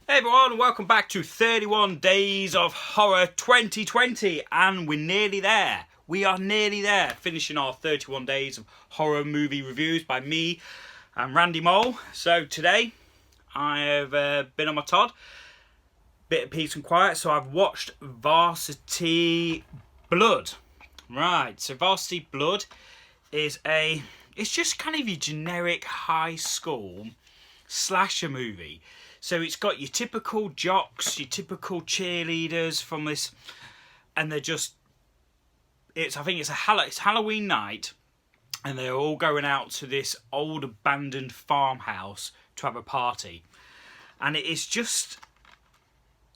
Hey everyone, welcome back to 31 Days of Horror 2020, and we're nearly there. We are nearly there, finishing our 31 Days of Horror movie reviews by me and Randy Mole. So today, I have been on my Todd, bit of peace and quiet, so I've watched Varsity Blood. Right, so Varsity Blood is it's just kind of your generic high school slasher movie. So it's got your typical jocks, your typical cheerleaders from this, and they're just, I think it's Halloween night, and they're all going out to this old abandoned farmhouse to have a party. And it is just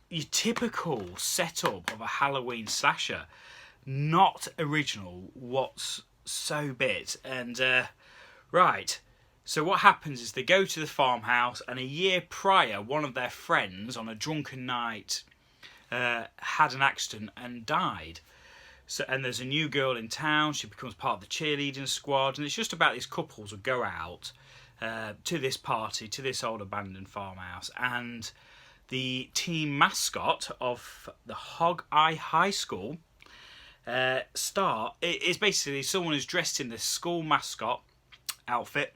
your typical setup of a Halloween slasher. Not original, what's so bit. And, right. So what happens is they go to the farmhouse, and a year prior, one of their friends on a drunken night had an accident and died. So, and there's a new girl in town. She becomes part of the cheerleading squad, and it's just about these couples who go out to this party, to this old abandoned farmhouse, and the team mascot of the Hog Eye High School is basically someone who's dressed in this school mascot outfit,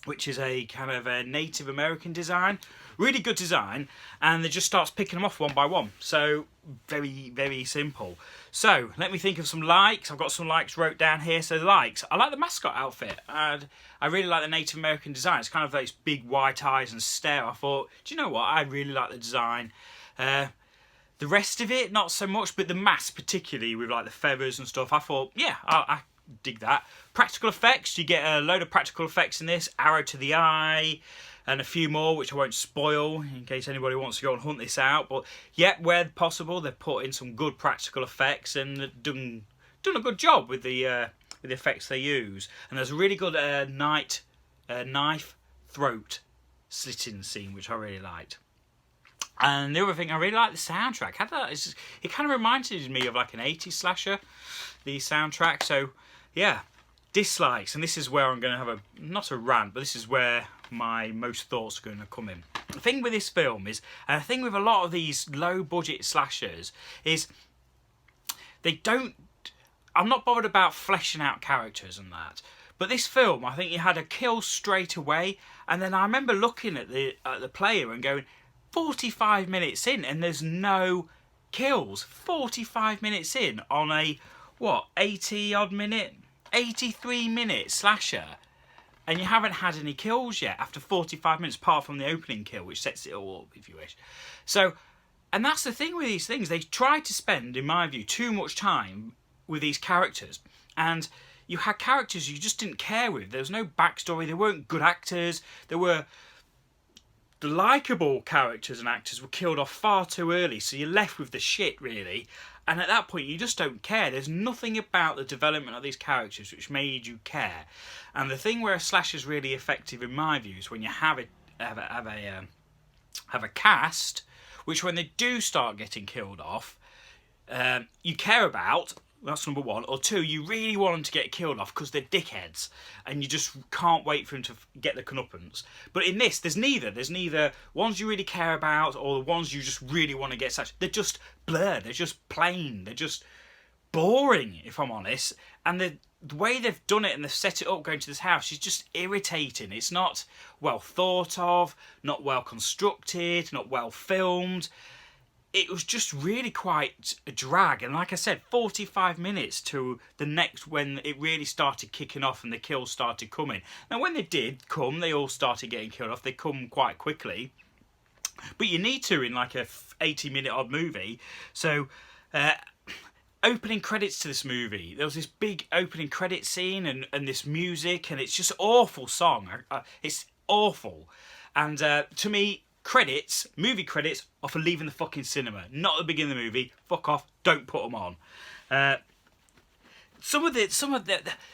which is a kind of a Native American design. Really good design, and they just starts picking them off one by one. So, very, very simple. So, let me think of some likes. I've got some likes wrote down here. So, likes. I like the mascot outfit. And I really like the Native American design. It's kind of those big white eyes and stare. I thought, do you know what? I really like the design. The rest of it, not so much, but the mask particularly, with like the feathers and stuff, I thought, yeah, I dig that. Practical effects, you get a load of practical effects in this. Arrow to the eye, and a few more, which I won't spoil in case anybody wants to go and hunt this out. But yeah, where possible, they've put in some good practical effects and done a good job with the effects they use. And there's a really good knife throat slitting scene, which I really liked. And the other thing, I really like the soundtrack. It kind of reminded me of like an 80s slasher, the soundtrack. So yeah, dislikes, and this is where I'm going to have not a rant, but this is where my most thoughts are going to come in. The thing with this film is, and the thing with a lot of these low budget slashers is, I'm not bothered about fleshing out characters and that, but this film, I think you had a kill straight away, and then I remember looking at the player and going, 45 minutes in and there's no kills. 45 minutes in on a 83 minute slasher, and you haven't had any kills yet after 45 minutes, apart from the opening kill, which sets it all up, if you wish. So, and that's the thing with these things, they try to spend, in my view, too much time with these characters, and you had characters you just didn't care with. There was no backstory, they weren't good actors, there were the likeable characters and actors were killed off far too early, so you're left with the shit, really. And at that point, you just don't care. There's nothing about the development of these characters which made you care. And the thing where a slasher is really effective, in my view, is when you have a cast, which when they do start getting killed off, you care about. That's number one. Or two, you really want them to get killed off because they're dickheads and you just can't wait for them to get the comeuppance. But in this, there's neither ones you really care about or the ones you just really want to get such. They're just blurred. They're just plain. They're just boring, if I'm honest. And the way they've done it and they've set it up going to this house is just irritating. It's not well thought of, not well constructed, not well filmed. It was just really quite a drag, and like I said, 45 minutes to the next when it really started kicking off and the kills started coming. Now when they did come, they all started getting killed off. They come quite quickly, but you need to in like a 80-minute odd movie. So opening credits to this movie, there was this big opening credit scene and this music, and it's just awful song. It's awful, and to me, movie credits are for leaving the fucking cinema, not at the beginning of the movie. Fuck off, don't put them on.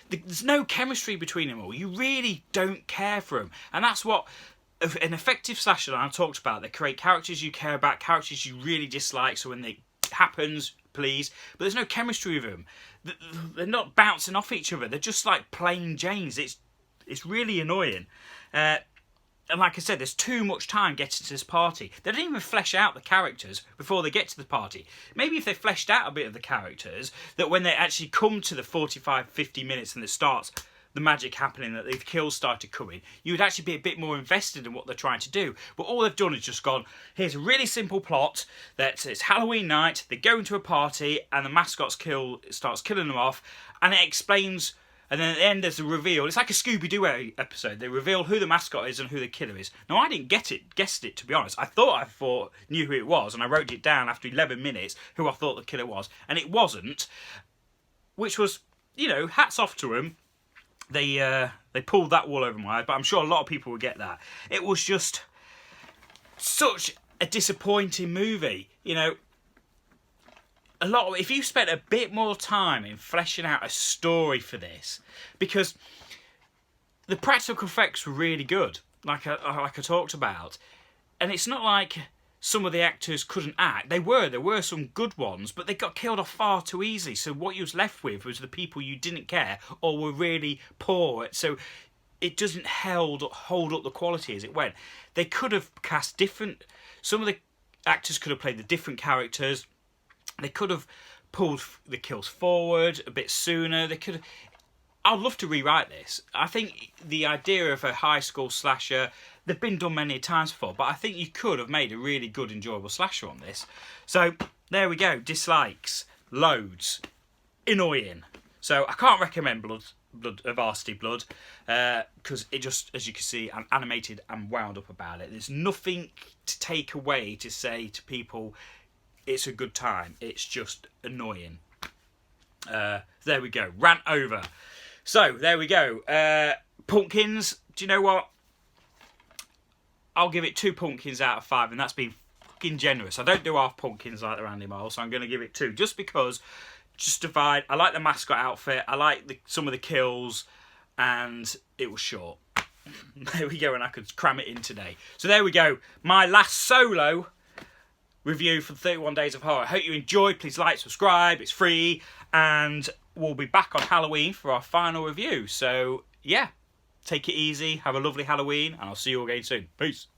There's no chemistry between them all. You really don't care for them, and that's what an effective slasher that I talked about. They create characters you care about, characters you really dislike, so when it happens, please. But there's no chemistry with them. They're not bouncing off each other. They're just like plain Janes. It's really annoying. And like I said, there's too much time getting to this party. They don't even flesh out the characters before they get to the party. Maybe if they fleshed out a bit of the characters, that when they actually come to the 45, 50 minutes and it starts, the magic happening, that the kills started coming, you would actually be a bit more invested in what they're trying to do. But all they've done is just gone, here's a really simple plot, that it's Halloween night, they go into a party, and the mascot starts killing them off, and it explains. And then at the end there's a reveal. It's like a Scooby-Doo episode. They reveal who the mascot is and who the killer is. Now, I didn't guessed it, to be honest. I knew who it was, and I wrote it down after 11 minutes, who I thought the killer was. And it wasn't, which was, hats off to them. They pulled that wool over my eyes, but I'm sure a lot of people will get that. It was just such a disappointing movie, if you spent a bit more time in fleshing out a story for this, because the practical effects were really good, like I talked about, and it's not like some of the actors couldn't act. There were some good ones, but they got killed off far too easily. So what you was left with was the people you didn't care or were really poor. So it doesn't hold up the quality as it went. They could have cast different. Some of the actors could have played the different characters. They could have pulled the kills forward a bit sooner. I'd love to rewrite this. I think the idea of a high school slasher, they've been done many times before, but I think you could have made a really good, enjoyable slasher on this. So there we go. Dislikes, loads, annoying. So I can't recommend Varsity Blood, because it just, as you can see, I'm animated and wound up about it. There's nothing to take away to say to people it's a good time. It's just annoying. There we go. Rant over. So, there we go. Pumpkins. Do you know what? I'll give it 2 pumpkins out of 5, and that's been fucking generous. I don't do half pumpkins like the Randy Miles, so I'm going to give it 2. Just because, justified. I like the mascot outfit. I like some of the kills, and it was short. There we go, and I could cram it in today. So, there we go. My last solo review for 31 Days of Horror. I hope you enjoyed. Please like, subscribe. It's free. And we'll be back on Halloween for our final review. So, yeah. Take it easy. Have a lovely Halloween. And I'll see you all again soon. Peace.